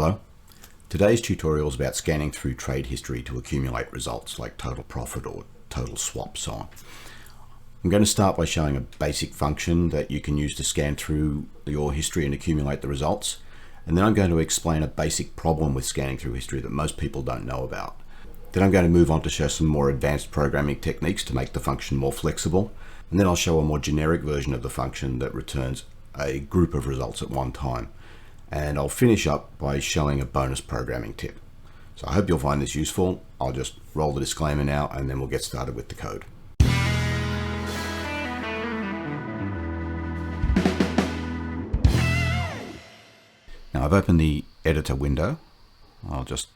Hello. Today's tutorial is about scanning through trade history to accumulate results like total profit or total swap, so on. I'm going to start by showing a basic function that you can use to scan through your history and accumulate the results. And then I'm going to explain a basic problem with scanning through history that most people don't know about. Then I'm going to move on to show some more advanced programming techniques to make the function more flexible. And then I'll show a more generic version of the function that returns a group of results at one time. And I'll finish up by showing a bonus programming tip. So I hope you'll find this useful. I'll just roll the disclaimer now and then we'll get started with the code. Now I've opened the editor window. I'll just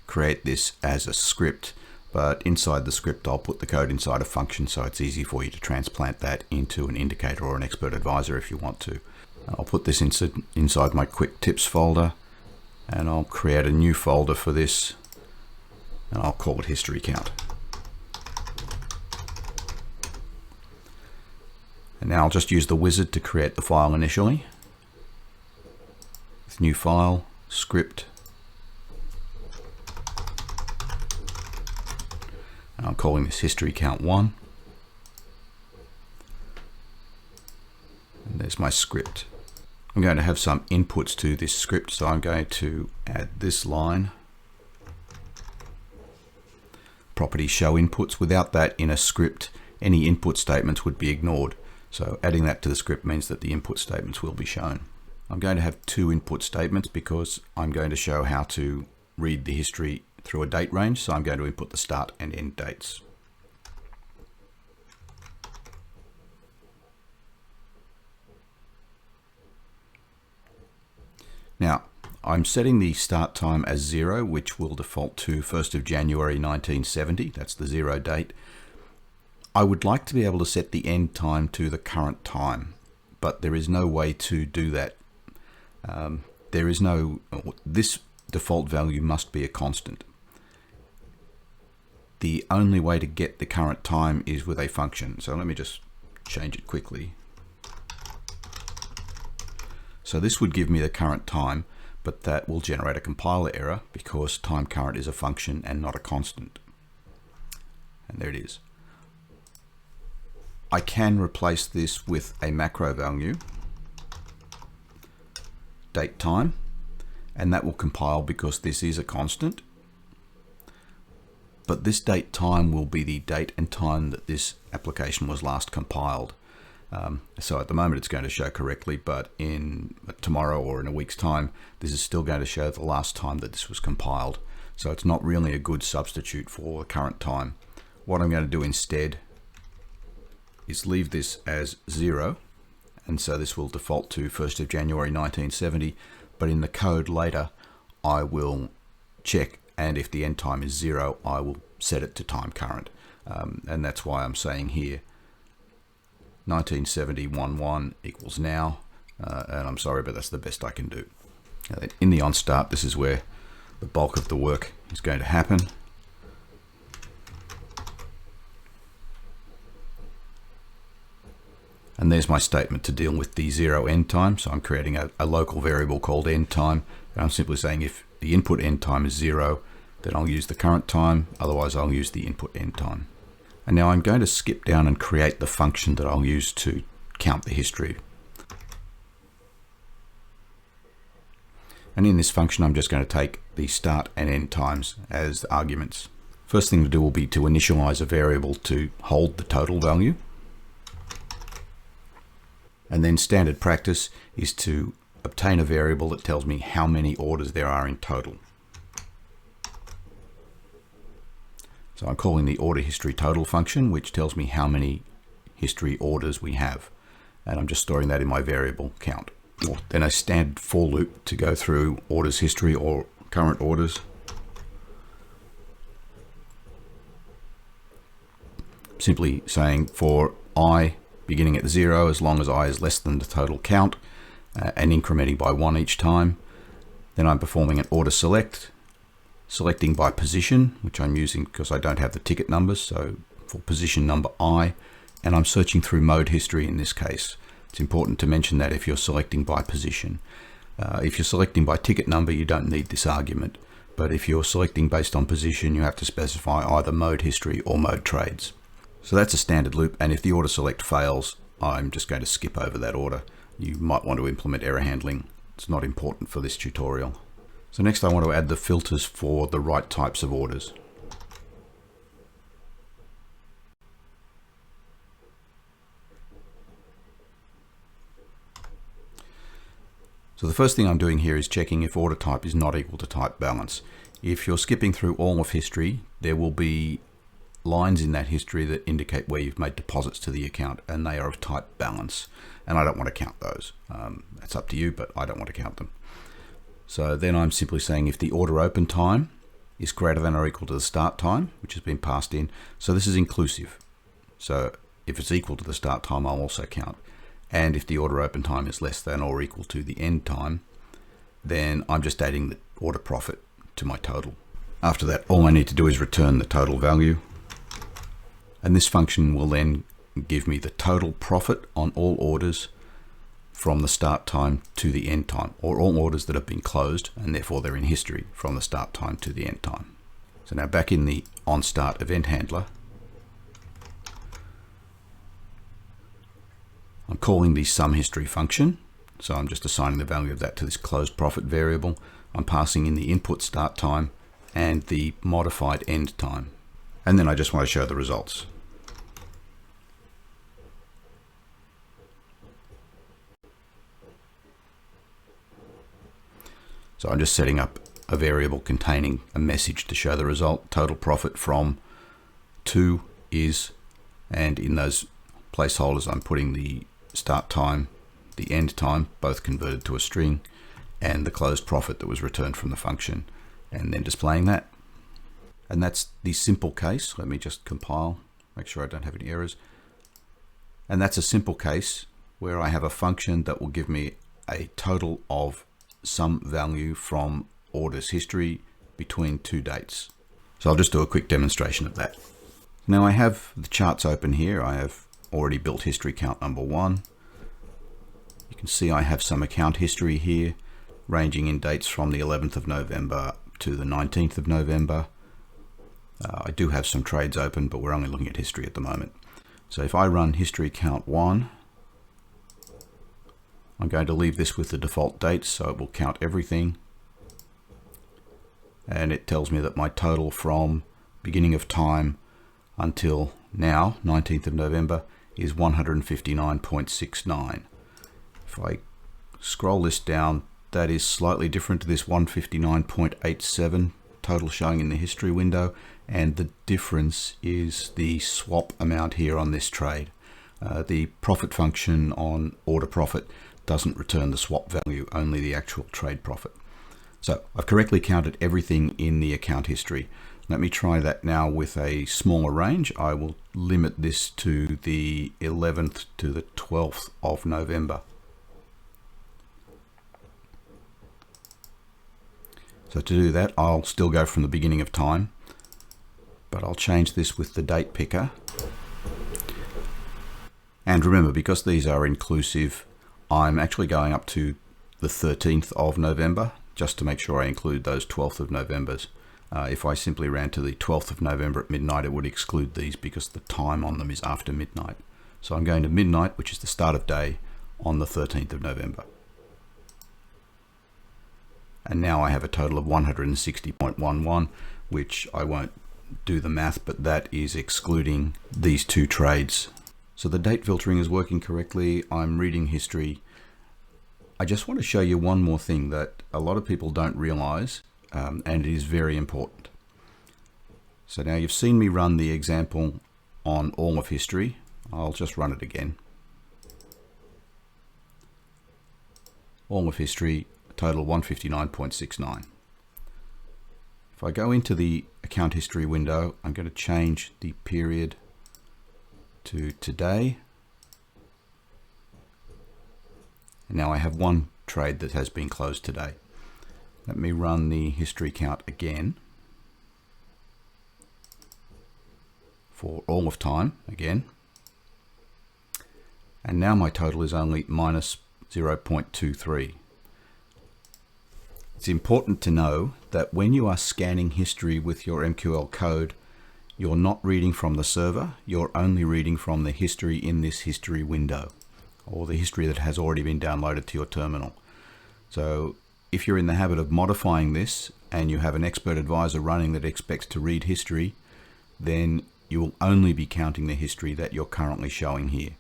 create this as a script, but inside the script I'll put the code inside a function so it's easy for you to transplant that into an indicator or an expert advisor if you want to. I'll put this inside my quick tips folder and I'll create a new folder for this and I'll call it history count. And now I'll just use the wizard to create the file initially. With new file, script. And I'm calling this history count 1. And there's my script. I'm going to have some inputs to this script, so I'm going to add this line. Property show inputs. Without that in a script, any input statements would be ignored. So adding that to the script means that the input statements will be shown. I'm going to have two input statements because I'm going to show how to read the history through a date range. So I'm going to input the start and end dates. Now, I'm setting the start time as 0, which will default to 1st of January 1970. That's the 0 date. I would like to be able to set the end time to the current time, but there is no way to do that. This default value must be a constant. The only way to get the current time is with a function. So let me just change it quickly. So this would give me the current time, but that will generate a compiler error because time current is a function and not a constant. And there it is. I can replace this with a macro value, date time, and that will compile because this is a constant. But this date time will be the date and time that this application was last compiled. So at the moment it's going to show correctly, but in tomorrow or in a week's time, this is still going to show the last time that this was compiled. So it's not really a good substitute for the current time. What I'm going to do instead is leave this as 0, and so this will default to 1st of January 1970, but in the code later I will check, and if the end time is 0, I will set it to time current. And that's why I'm saying here 1970.11 equals now, and I'm sorry, but that's the best I can do. In the onStart, this is where the bulk of the work is going to happen. And there's my statement to deal with the 0 end time. So I'm creating a local variable called end time, and I'm simply saying if the input end time is 0, then I'll use the current time, otherwise I'll use the input end time. And now I'm going to skip down and create the function that I'll use to count the history. And in this function, I'm just going to take the start and end times as arguments. First thing to do will be to initialize a variable to hold the total value. And then standard practice is to obtain a variable that tells me how many orders there are in total. So I'm calling the order history total function, which tells me how many history orders we have. And I'm just storing that in my variable count. Then a standard for loop to go through orders history or current orders. Simply saying for I beginning at 0, as long as I is less than the total count, and incrementing by 1 each time. Then I'm performing an order select, selecting by position, which I'm using because I don't have the ticket numbers, so for position number I, and I'm searching through mode history in this case. It's important to mention that if you're selecting by position. If you're selecting by ticket number, you don't need this argument. But if you're selecting based on position, you have to specify either mode history or mode trades. So that's a standard loop, and if the order select fails, I'm just going to skip over that order. You might want to implement error handling. It's not important for this tutorial. So next I want to add the filters for the right types of orders. So the first thing I'm doing here is checking if order type is not equal to type balance. If you're skipping through all of history, there will be lines in that history that indicate where you've made deposits to the account, and they are of type balance, and I don't want to count those. That's up to you, but I don't want to count them. So then I'm simply saying if the order open time is greater than or equal to the start time, which has been passed in, so this is inclusive. So if it's equal to the start time, I'll also count. And if the order open time is less than or equal to the end time, then I'm just adding the order profit to my total. After that, all I need to do is return the total value. And this function will then give me the total profit on all orders from the start time to the end time, or all orders that have been closed and therefore they're in history from the start time to the end time. So now back in the onStart event handler, I'm calling the sum history function. So I'm just assigning the value of that to this closed profit variable. I'm passing in the input start time and the modified end time. And then I just want to show the results. So I'm just setting up a variable containing a message to show the result. Total profit from to is, and in those placeholders I'm putting the start time, the end time, both converted to a string, and the closed profit that was returned from the function, and then displaying that. And that's the simple case. Let me just compile, make sure I don't have any errors. And that's a simple case where I have a function that will give me a total of some value from orders history between two dates. So I'll just do a quick demonstration of that. Now I have the charts open here. I have already built history count number 1. You can see I have some account history here ranging in dates from the 11th of November to the 19th of November. I do have some trades open, but we're only looking at history at the moment. So if I run history count 1, I'm going to leave this with the default dates, so it will count everything. And it tells me that my total from beginning of time until now, 19th of November, is 159.69. If I scroll this down, that is slightly different to this 159.87 total showing in the history window, and the difference is the swap amount here on this trade. The profit function on order profit doesn't return the swap value, only the actual trade profit. So I've correctly counted everything in the account history. Let me try that now with a smaller range. I will limit this to the 11th to the 12th of November. So to do that, I'll still go from the beginning of time, but I'll change this with the date picker. And remember, because these are inclusive, I'm actually going up to the 13th of November, just to make sure I include those 12th of Novembers. If I simply ran to the 12th of November at midnight, it would exclude these because the time on them is after midnight. So I'm going to midnight, which is the start of day, on the 13th of November. And now I have a total of 160.11, which I won't do the math, but that is excluding these two trades. So the date filtering is working correctly. I'm reading history. I just want to show you one more thing that a lot of people don't realize, and it is very important. So now you've seen me run the example on all of history. I'll just run it again. All of history, total 159.69. If I go into the account history window, I'm going to change the period to today. And now I have one trade that has been closed today. Let me run the history count again for all of time again. And now my total is only minus 0.23. It's important to know that when you are scanning history with your MQL code, you're not reading from the server, you're only reading from the history in this history window, or the history that has already been downloaded to your terminal. So if you're in the habit of modifying this and you have an expert advisor running that expects to read history, then you will only be counting the history that you're currently showing here.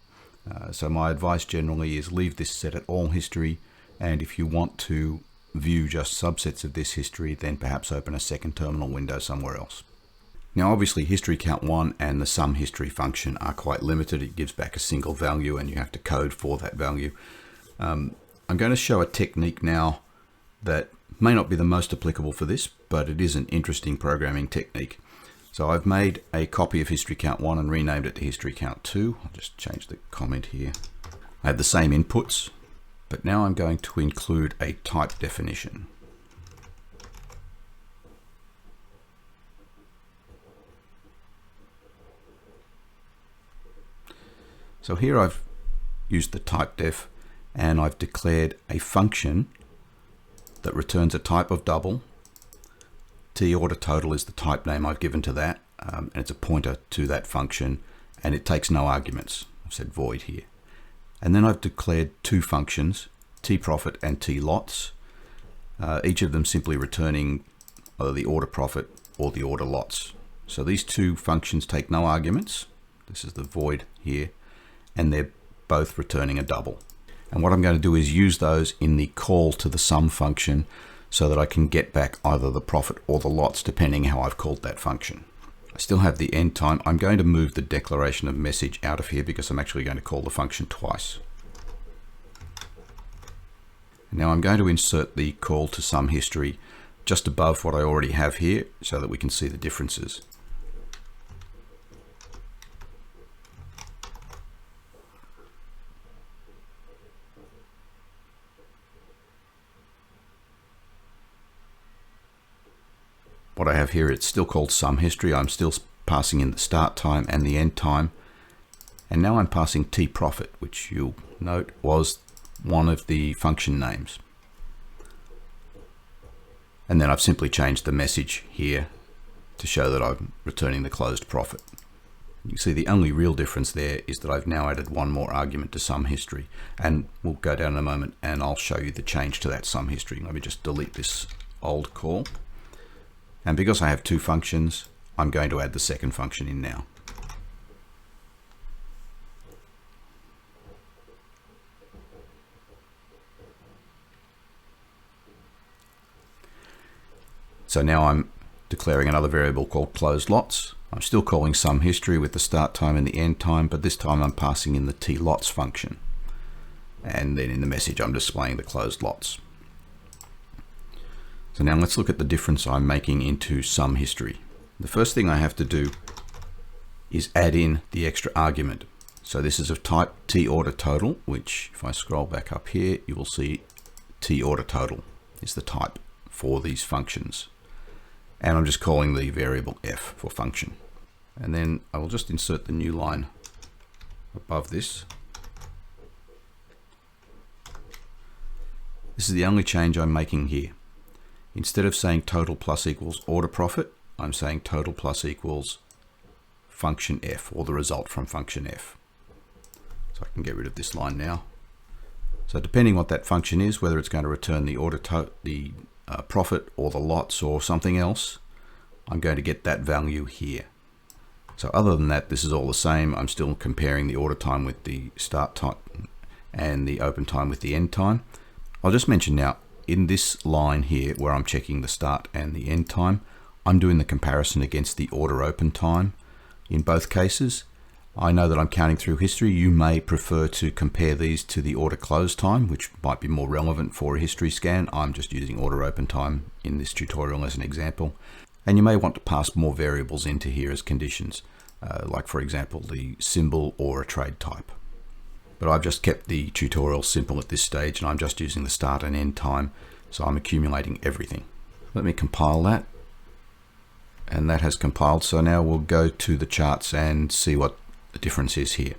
So my advice generally is leave this set at all history, and if you want to view just subsets of this history, then perhaps open a second terminal window somewhere else. Now obviously history count 1 and the sum history function are quite limited. It gives back a single value and you have to code for that value. I'm going to show a technique now that may not be the most applicable for this, but it is an interesting programming technique. So I've made a copy of history count 1 and renamed it to history count 2. I'll just change the comment here. I have the same inputs, but now I'm going to include a type definition. So here I've used the type def and I've declared a function that returns a type of double. T order total is the type name I've given to that, and it's a pointer to that function, and it takes no arguments. I've said void here. And then I've declared two functions, T profit and T lots, each of them simply returning either the order profit or the order lots. So these two functions take no arguments. This is the void here, and they're both returning a double. And what I'm going to do is use those in the call to the sum function so that I can get back either the profit or the lots depending how I've called that function. I still have the end time. I'm going to move the declaration of message out of here because I'm actually going to call the function twice. Now I'm going to insert the call to sum history just above what I already have here so that we can see the differences. What I have here, it's still called sum history. I'm still passing in the start time and the end time. And now I'm passing T profit, which you'll note was one of the function names. And then I've simply changed the message here to show that I'm returning the closed profit. You see the only real difference there is that I've now added one more argument to sum history. And we'll go down in a moment and I'll show you the change to that sum history. Let me just delete this old call. And because I have two functions, I'm going to add the second function in now. So now I'm declaring another variable called closed lots. I'm still calling sum history with the start time and the end time, but this time I'm passing in the T lots function. And then in the message, I'm displaying the closed lots. So now let's look at the difference I'm making into sum history. The first thing I have to do is add in the extra argument. So this is of type T order total, which if I scroll back up here, you will see T order total is the type for these functions. And I'm just calling the variable F for function. And then I will just insert the new line above this. This is the only change I'm making here. Instead of saying total plus equals order profit, I'm saying total plus equals function F, or the result from function F. So I can get rid of this line now. So depending what that function is, whether it's going to return the profit or the lots or something else, I'm going to get that value here. So other than that, this is all the same. I'm still comparing the order time with the start time and the open time with the end time. I'll just mention now, in this line here where I'm checking the start and the end time, I'm doing the comparison against the order open time in both cases. I know that I'm counting through history. You may prefer to compare these to the order close time, which might be more relevant for a history scan. I'm just using order open time in this tutorial as an example. And you may want to pass more variables into here as conditions, like for example, the symbol or a trade type. But I've just kept the tutorial simple at this stage, and I'm just using the start and end time, so I'm accumulating everything. Let me compile that, and that has compiled. So now we'll go to the charts and see what the difference is here.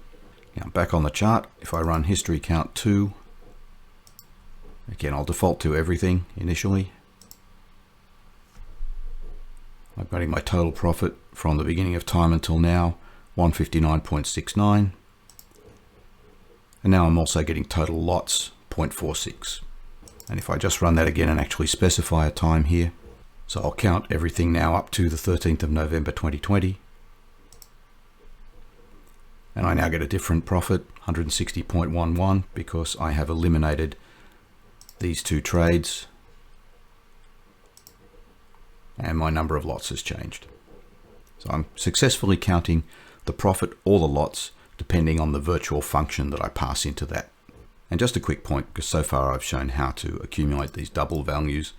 Now back on the chart, if I run history count 2, again I'll default to everything initially, getting my total profit from the beginning of time until now, 159.69. And now I'm also getting total lots, 0.46. And if I just run that again and actually specify a time here, so I'll count everything now up to the 13th of November 2020. And I now get a different profit, 160.11, because I have eliminated these two trades and my number of lots has changed. So I'm successfully counting the profit or the lots depending on the virtual function that I pass into that. And just a quick point, because so far I've shown how to accumulate these double values.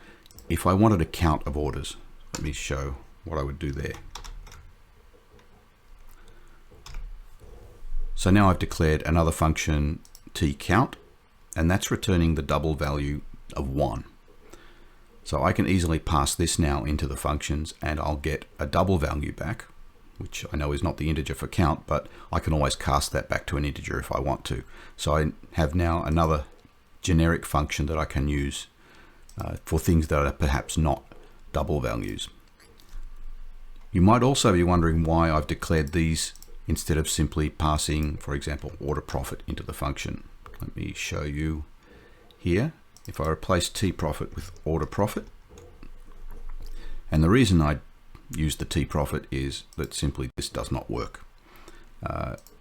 If I wanted a count of orders, let me show what I would do there. So now I've declared another function tCount, and that's returning the double value of 1. So I can easily pass this now into the functions and I'll get a double value back, which I know is not the integer for count, but I can always cast that back to an integer if I want to. So I have now another generic function that I can use for things that are perhaps not double values. You might also be wondering why I've declared these instead of simply passing, for example, order profit into the function. Let me show you here. If I replace tProfit with order profit, and the reason I use the tProfit is that simply this does not work.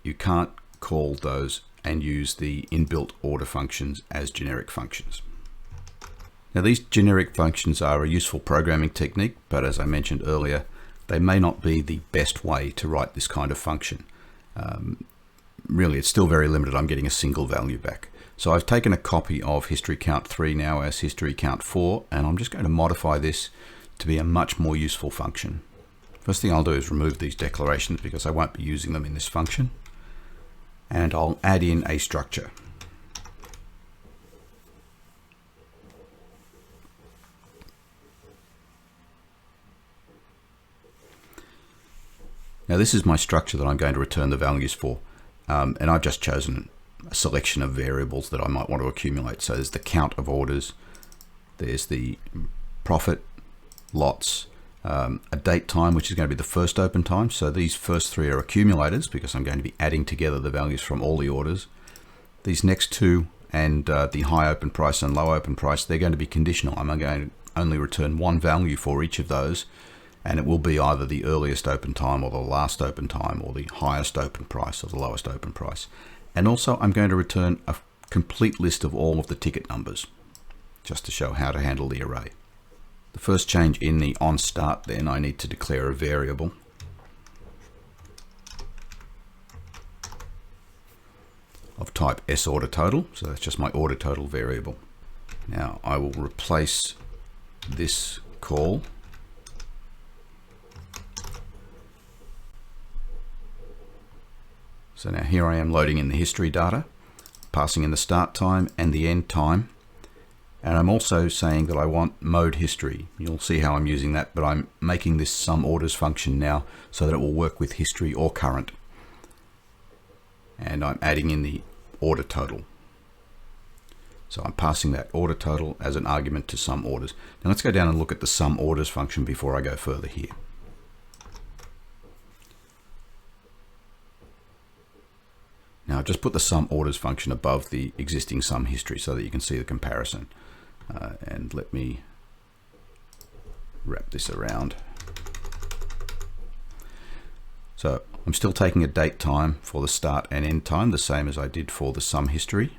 You can't call those and use the inbuilt order functions as generic functions. Now these generic functions are a useful programming technique, but as I mentioned earlier, they may not be the best way to write this kind of function. Really, it's still very limited. I'm getting a single value back. So I've taken a copy of history count 3 now as history count 4, and I'm just going to modify this to be a much more useful function. First thing I'll do is remove these declarations because I won't be using them in this function. And I'll add in a structure. Now this is my structure that I'm going to return the values for, and I've just chosen a selection of variables that I might want to accumulate. So there's the count of orders, there's the profit, lots, a date time, which is going to be the first open time. So these first 3 are accumulators because I'm going to be adding together the values from all the orders. These next 2 and the high open price and low open price, they're going to be conditional. I'm going to only return one value for each of those, and it will be either the earliest open time or the last open time or the highest open price or the lowest open price. And also I'm going to return a complete list of all of the ticket numbers just to show how to handle the array. The first change in the onStart, then I need to declare a variable. Of type sOrderTotal, so that's just my order total variable. Now I will replace this call So now here I am loading in the history data, passing in the start time and the end time. And I'm also saying that I want mode history. You'll see how I'm using that, but I'm making this sum orders function now so that it will work with history or current. And I'm adding in the order total. So I'm passing that order total as an argument to sum orders. Now let's go down and look at the sum orders function before I go further here. Now I've just put the sum orders function above the existing sum history so that you can see the comparison. And let me wrap this around. So I'm still taking a date time for the start and end time, the same as I did for the sum history.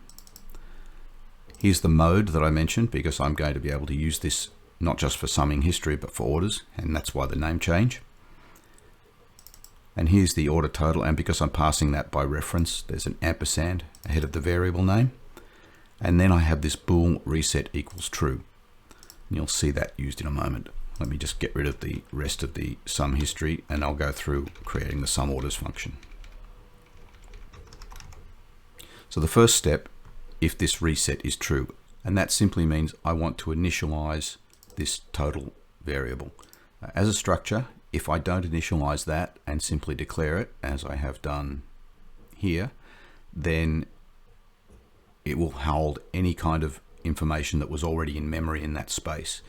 Here's the mode that I mentioned because I'm going to be able to use this not just for summing history but for orders, and that's why the name change. And here's the order total, and because I'm passing that by reference, there's an ampersand ahead of the variable name. And then I have this bool reset equals true. And you'll see that used in a moment. Let me just get rid of the rest of the sum history and I'll go through creating the sum orders function. So the first step, if this reset is true, and that simply means I want to initialize this total variable. As a structure, if I don't initialize that and simply declare it, as I have done here, then it will hold any kind of information that was already in memory in that space.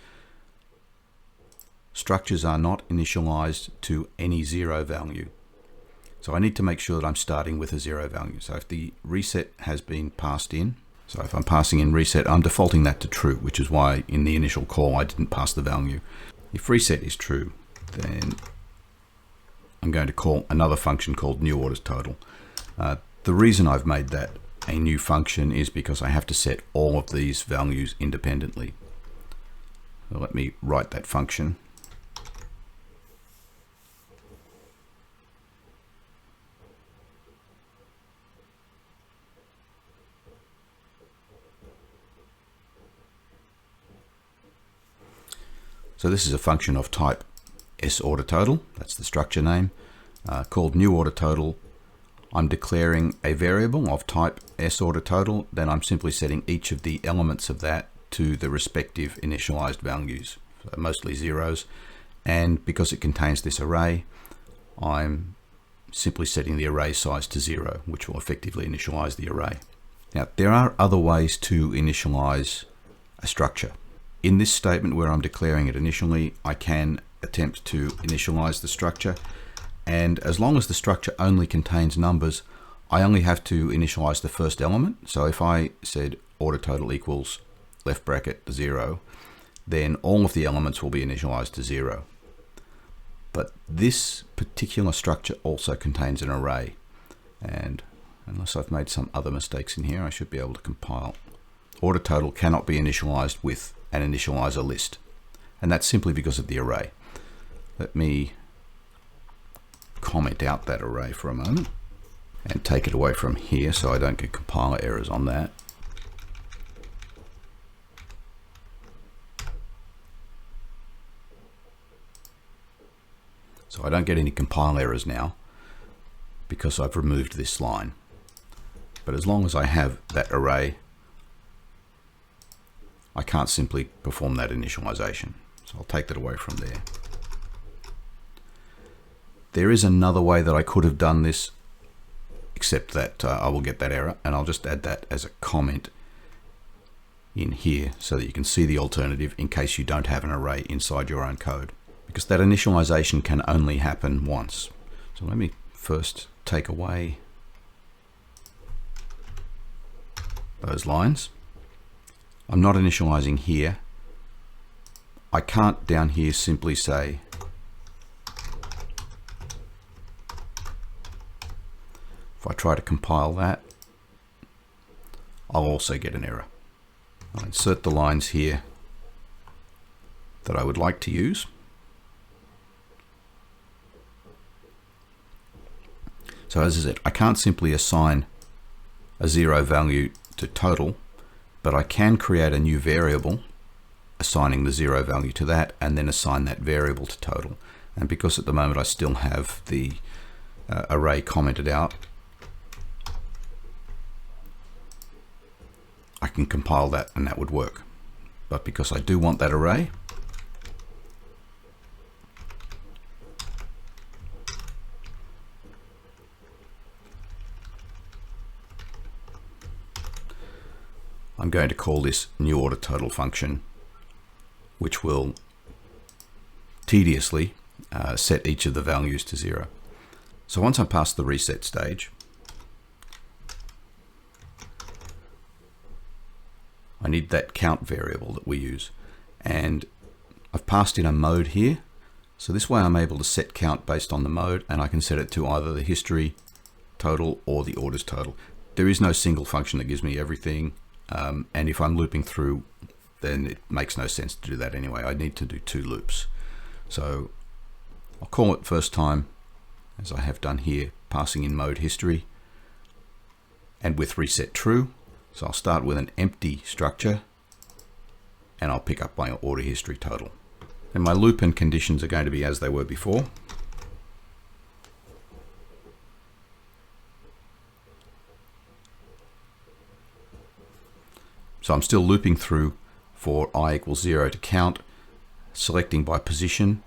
structures are not initialized to any zero value. So I need to make sure that I'm starting with a zero value. So if the reset has been passed in, so if I'm passing in reset, I'm defaulting that to true, which is why in the initial call I didn't pass the value. If reset is true, then I'm going to call another function called new orders total. The reason I've made that a new function is because I have to set all of these values independently. So let me write that function. So this is a function of type sOrderTotal, that's the structure name, called new order total. I'm declaring a variable of type sOrderTotal, then I'm simply setting each of the elements of that to the respective initialized values, so mostly zeros. And because it contains this array, I'm simply setting the array size to 0, which will effectively initialize the array. Now, there are other ways to initialize a structure. In this statement where I'm declaring it initially, I can attempt to initialize the structure, and as long as the structure only contains numbers, I only have to initialize the first element. So if I said order total equals left bracket 0, then all of the elements will be initialized to 0. But this particular structure also contains an array, and unless I've made some other mistakes in here, I should be able to compile. Order total cannot be initialized with an initializer list, and that's simply because of the array. Let me comment out that array for a moment and take it away from here so I don't get compiler errors on that. So I don't get any compile errors now because I've removed this line. But as long as I have that array, I can't simply perform that initialization. So I'll take that away from there. There is another way that I could have done this, except that I will get that error, and I'll just add that as a comment in here so that you can see the alternative in case you don't have an array inside your own code, because that initialization can only happen once. So let me first take away those lines. I'm not initializing here. I can't down here simply say if I try to compile that, I'll also get an error. I'll insert the lines here that I would like to use. So as I said, I can't simply assign a 0 value to total, but I can create a new variable assigning the 0 value to that and then assign that variable to total. And because at the moment I still have the array commented out, I can compile that and that would work. But because I do want that array, I'm going to call this new order total function, which will tediously set each of the values to 0. So once I'm past the reset stage, I need that count variable that we use, and I've passed in a mode here. So this way I'm able to set count based on the mode, and I can set it to either the history total or the orders total. There is no single function that gives me everything. And if I'm looping through, then it makes no sense to do that anyway. I need to do 2 loops. So I'll call it first time, as I have done here, passing in mode history and with reset true. So I'll start with an empty structure and I'll pick up my order history total. And my loop and conditions are going to be as they were before. So I'm still looping through for I equals 0 to count, selecting by position.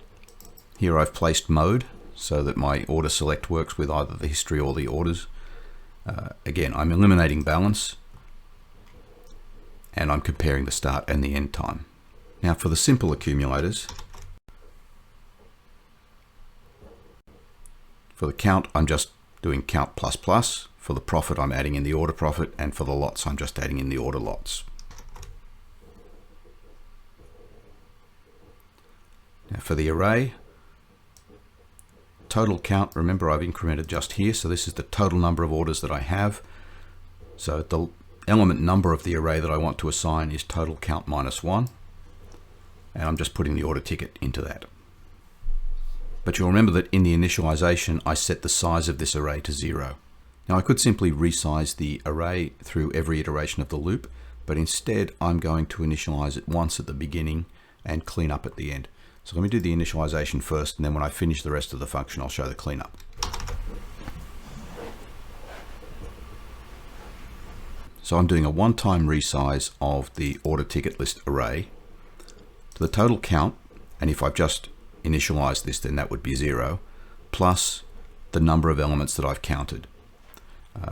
Here I've placed mode so that my order select works with either the history or the orders. Again, I'm eliminating balance and I'm comparing the start and the end time. Now for the simple accumulators, For the count, I'm just doing count plus plus. For the profit, I'm adding in the order profit, and for the lots, I'm just adding in the order lots. Now for the array, total count, remember I've incremented just here, so this is the total number of orders that I have. So the element number of the array that I want to assign is total count minus 1, and I'm just putting the order ticket into that. But you'll remember that in the initialization, I set the size of this array to 0. Now I could simply resize the array through every iteration of the loop, but instead I'm going to initialize it once at the beginning and clean up at the end. So let me do the initialization first, and then when I finish the rest of the function, I'll show the cleanup. So I'm doing a one-time resize of the order ticket list array to the total count, and if I've just initialized this, then that would be 0, plus the number of elements that I've counted.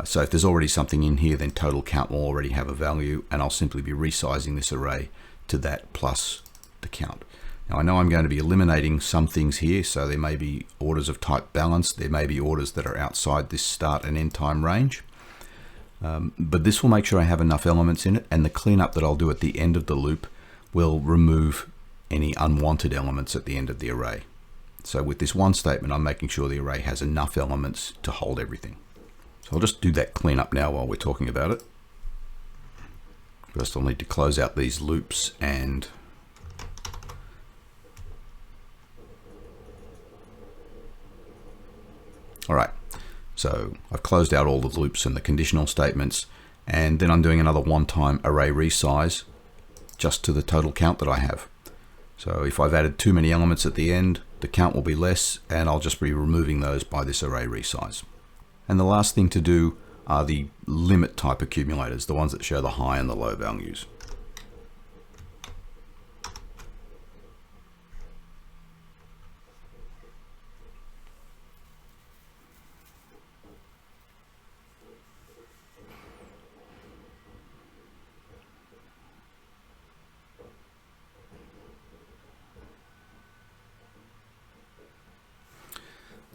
So if there's already something in here, then total count will already have a value, and I'll simply be resizing this array to that plus the count. Now I know I'm going to be eliminating some things here, so there may be orders of type balance, there may be orders that are outside this start and end time range, but this will make sure I have enough elements in it, and the cleanup that I'll do at the end of the loop will remove any unwanted elements at the end of the array. So with this one statement, I'm making sure the array has enough elements to hold everything. So I'll just do that cleanup now while we're talking about it. First I'll need to close out these loops and alright, so I've closed out all the loops and the conditional statements, and then I'm doing another one-time array resize just to the total count that I have. So if I've added too many elements at the end, the count will be less, and I'll just be removing those by this array resize. And the last thing to do are the limit type accumulators, the ones that show the high and the low values.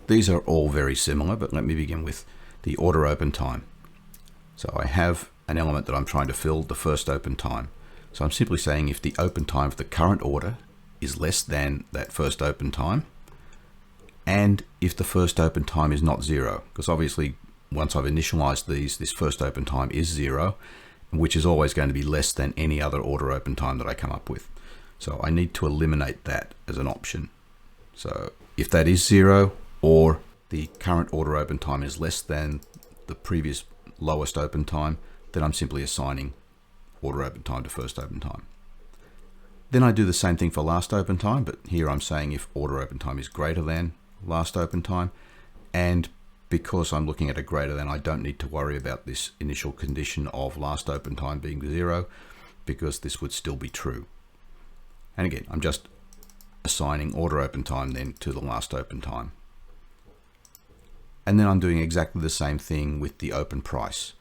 These are all very similar, but let me begin with the order open time. So I have an element that I'm trying to fill, the first open time. So I'm simply saying if the open time of the current order is less than that first open time, and if the first open time is not 0, because obviously once I've initialized these, this first open time is 0, which is always going to be less than any other order open time that I come up with. So I need to eliminate that as an option. So if that is 0, or the current order open time is less than the previous lowest open time, then I'm simply assigning order open time to first open time. Then I do the same thing for last open time, but here I'm saying if order open time is greater than last open time, and because I'm looking at a greater than, I don't need to worry about this initial condition of last open time being 0, because this would still be true. And again, I'm just assigning order open time then to the last open time. And then I'm doing exactly the same thing with the open price.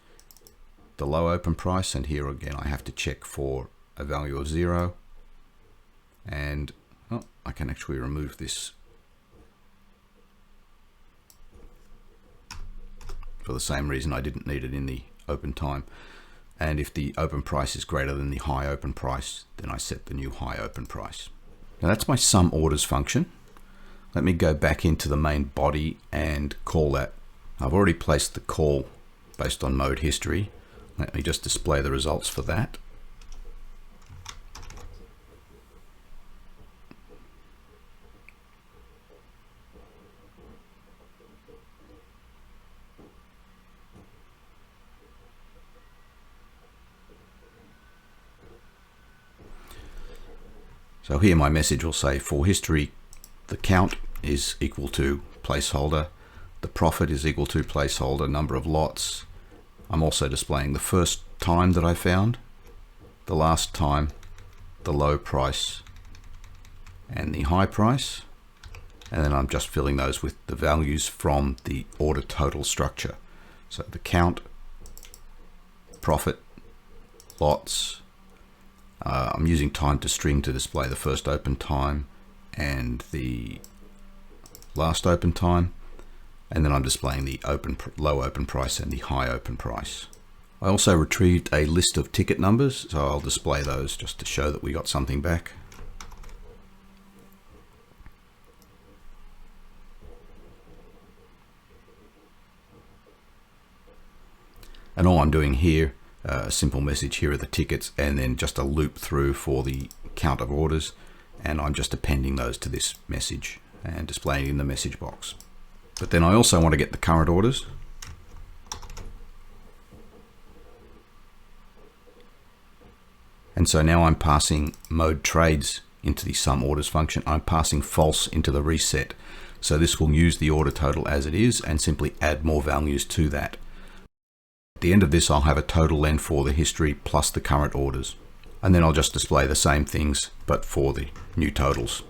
The low open price, and here again I have to check for a value of 0. And I can actually remove this for the same reason I didn't need it in the open time. And if the open price is greater than the high open price, then I set the new high open price. Now that's my sum orders function. Let me go back into the main body and call that. I've already placed the call based on mode history. Let me just display the results for that. So here my message will say for history, the count is equal to placeholder, the profit is equal to placeholder, number of lots. I'm also displaying the first time that I found, the last time, the low price, and the high price. And then I'm just filling those with the values from the order total structure. So the count, profit, lots. I'm using time to string to display the first open time and the last open time. And then I'm displaying the low open price and the high open price. I also retrieved a list of ticket numbers, so I'll display those just to show that we got something back. And all I'm doing here, a simple message, here are the tickets, and then just a loop through for the count of orders, and I'm just appending those to this message and displaying in the message box. But then I also want to get the current orders. And so now I'm passing mode trades into the sum orders function. I'm passing false into the reset. So this will use the order total as it is and simply add more values to that. At the end of this, I'll have a total then for the history plus the current orders. And then I'll just display the same things, but for the new totals.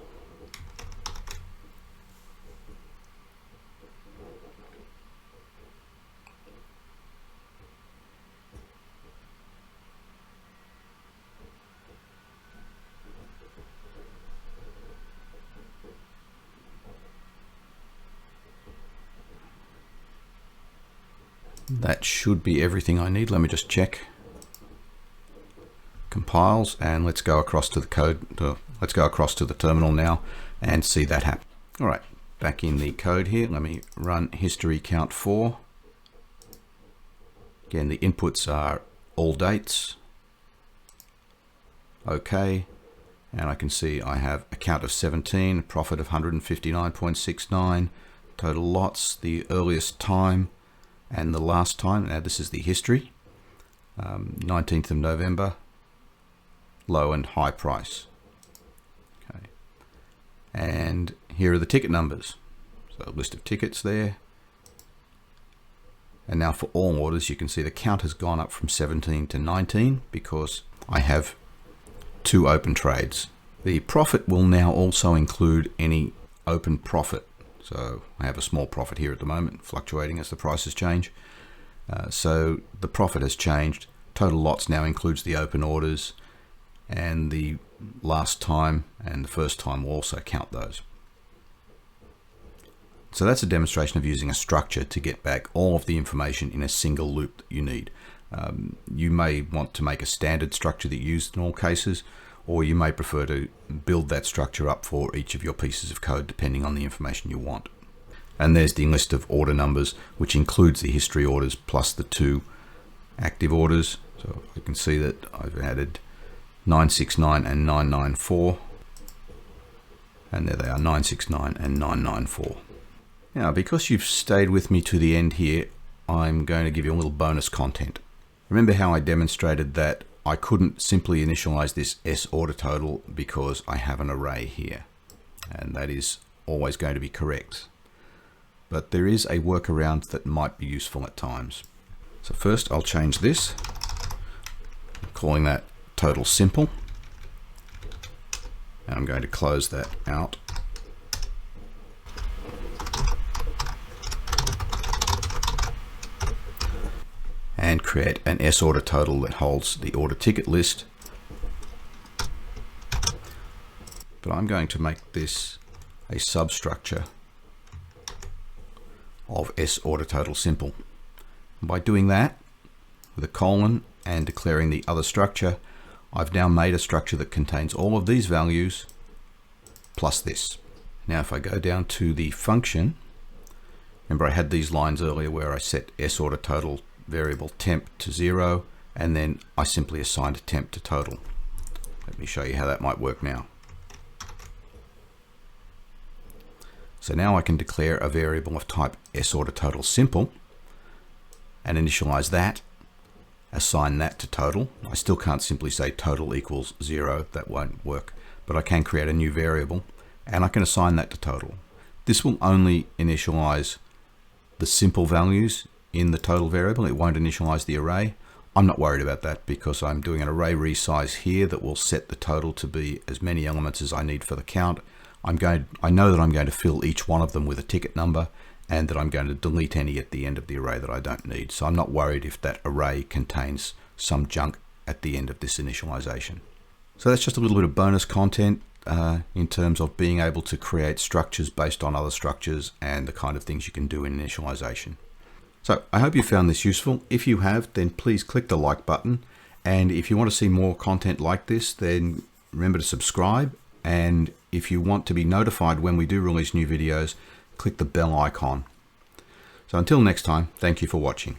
That should be everything I need. Let me just check. Compiles, and let's go across to the code. Let's go across to the terminal now and see that happen. All right, back in the code here. Let me run history count 4. Again, the inputs are all dates. Okay, and I can see I have a count of 17, profit of 159.69, total lots, the earliest time, and the last time. Now this is the history, 19th of November, low and high price. Okay, and here are the ticket numbers. So a list of tickets there. And now for all orders, you can see the count has gone up from 17 to 19 because I have 2 open trades. The profit will now also include any open profit. So I have a small profit here at the moment, fluctuating as the prices change. So the profit has changed. Total lots now includes the open orders, and the last time and the first time will also count those. So that's a demonstration of using a structure to get back all of the information in a single loop that you need. You may want to make a standard structure that you use in all cases, or you may prefer to build that structure up for each of your pieces of code depending on the information you want. And there's the list of order numbers, which includes the history orders plus the 2 active orders. So you can see that I've added 969 and 994, and there they are, 969 and 994. Now, because you've stayed with me to the end here, I'm going to give you a little bonus content. Remember how I demonstrated that I couldn't simply initialize this S order total because I have an array here, and that is always going to be correct. But there is a workaround that might be useful at times. So first I'll change this, I'm calling that total simple, and I'm going to close that out. And create an S order total that holds the order ticket list. But I'm going to make this a substructure of S order total simple. And by doing that with a colon and declaring the other structure, I've now made a structure that contains all of these values plus this. Now if I go down to the function, remember I had these lines earlier where I set S order total variable temp to 0, and then I simply assigned a temp to total. Let me show you how that might work now. So now I can declare a variable of type S order total simple and initialize that, assign that to total. I still can't simply say total equals 0, that won't work, but I can create a new variable and I can assign that to total. This will only initialize the simple values in the total variable. It won't initialize the array. I'm not worried about that because I'm doing an array resize here that will set the total to be as many elements as I need for the count. I know that I'm going to fill each one of them with a ticket number, and that I'm going to delete any at the end of the array that I don't need. So I'm not worried if that array contains some junk at the end of this initialization. So that's just a little bit of bonus content. in terms of being able to create structures based on other structures and the kind of things you can do in initialization. So I hope you found this useful. If you have, then please click the like button. And if you want to see more content like this, then remember to subscribe. And if you want to be notified when we do release new videos, click the bell icon. So until next time, thank you for watching.